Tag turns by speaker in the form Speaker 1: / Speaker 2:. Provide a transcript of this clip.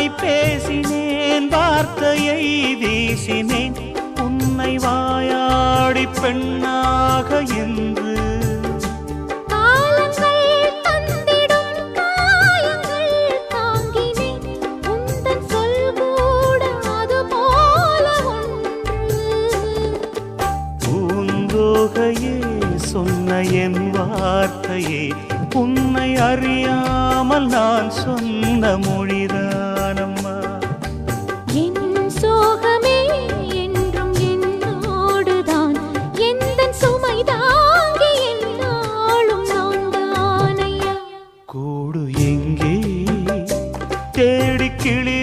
Speaker 1: வாய் பேசினேன், வார்த்தையை வீசினேன், உன்னை வாயாடி பெண்ணாக என்று.
Speaker 2: காலங்கள் தந்திடும் காயங்கள் தாங்கினேன், உந்தன் சொல் கூட அது போல ஒன்று.
Speaker 1: பூந்தோகையே சொன்ன என் வார்த்தையே, உன்னை அறியாமல் நான் சொன்ன மொழிதானம்மா.
Speaker 2: என் சோகமே என்றும் என்னோடுதான், எந்தன் சுமை தாங்கி என்னாலும் நான் தானையா.
Speaker 1: கூடு எங்கே தேடி கிளி